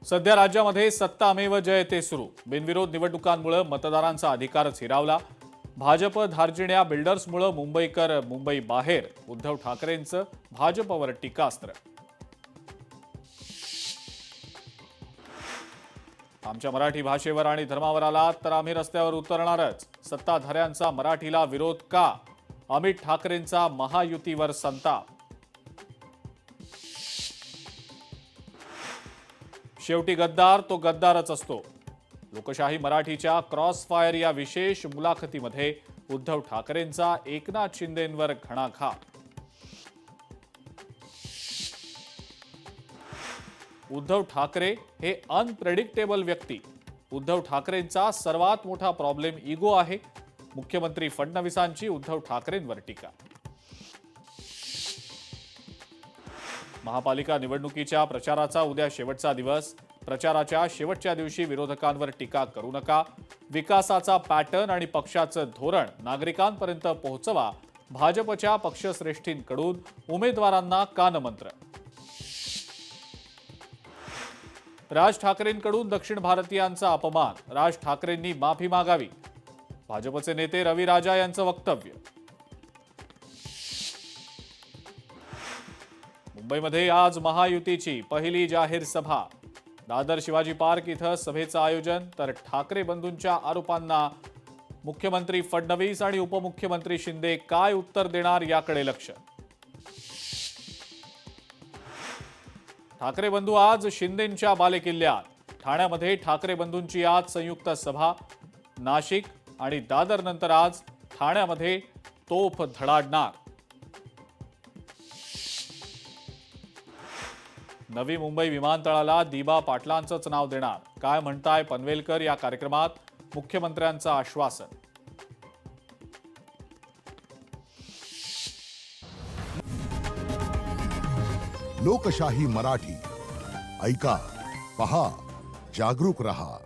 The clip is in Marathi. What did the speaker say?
सध्या राज्यामध्ये सत्तामेव जयते सुरू। बिनविरोध निवडणुकांमुळे मतदारांचा अधिकारच हिरावला। भाजप धार्जिण्या बिल्डर्समुळे मुंबईकर मुंबई बाहेर। उद्धव ठाकरेंचं भाजपवर टीकास्त्र। आमच्या मराठी भाषेवर आणि धर्मावर आलात तर आम्ही रस्त्यावर उतरणारच। सत्ताधाऱ्यांचा मराठीला विरोध का? अमित ठाकरेंचा महायुतीवर संताप। शेवटी गद्दार तो गद्दारच असतो। लोकशाही मराठीच्या क्रॉस फायर या विशेष मुलाखतीमध्ये उद्धव ठाकरेंचा एकनाथ शिंदेंवर घणाघात। उद्धव ठाकरे हे अनप्रेडिक्टेबल व्यक्ती। उद्धव ठाकरेंचा सर्वात मोठा प्रॉब्लेम इगो आहे। मुख्यमंत्री फडणवीसांची उद्धव ठाकरेंवर टीका। महापालिका निवडणुकीच्या प्रचाराचा उद्या शेवटचा दिवस। प्रचाराच्या शेवटच्या दिवशी विरोधकांवर टीका करू नका। विकासाचा पॅटर्न आणि पक्षाचं धोरण नागरिकांपर्यंत पोहोचवा। भाजपच्या पक्षश्रेष्ठींकडून उमेदवारांना कानमंत्र। राज ठाकरेंकडून दक्षिण भारतीयांचा अपमान। राज ठाकरेंनी माफी मागावी। भाजपचे नेते रवी राजा यांचं वक्तव्य। मुंबईमध्ये आज महायुतीची पहिली जाहीर सभा। दादर शिवाजी पार्क इथं सभेचं आयोजन। तर ठाकरे बंधूंच्या आरोपांना मुख्यमंत्री फडणवीस आणि उपमुख्यमंत्री शिंदे काय उत्तर देणार याकडे लक्ष। ठाकरे बंधू आज शिंदेंच्या बालेकिल्ल्यात। ठाण्यामध्ये ठाकरे बंधूंची आज संयुक्त सभा। नाशिक आणि दादर नंतर आज ठाण्यामध्ये तोफ धडाडणार। नवी मुंबई विमानतळाला दिबा पाटलांचंच नाव देणार। काय म्हणताय पनवेलकर या कार्यक्रमात मुख्यमंत्र्यांचं आश्वासन। लोकशाही मराठी ऐका, पहा, जागरूक रहा।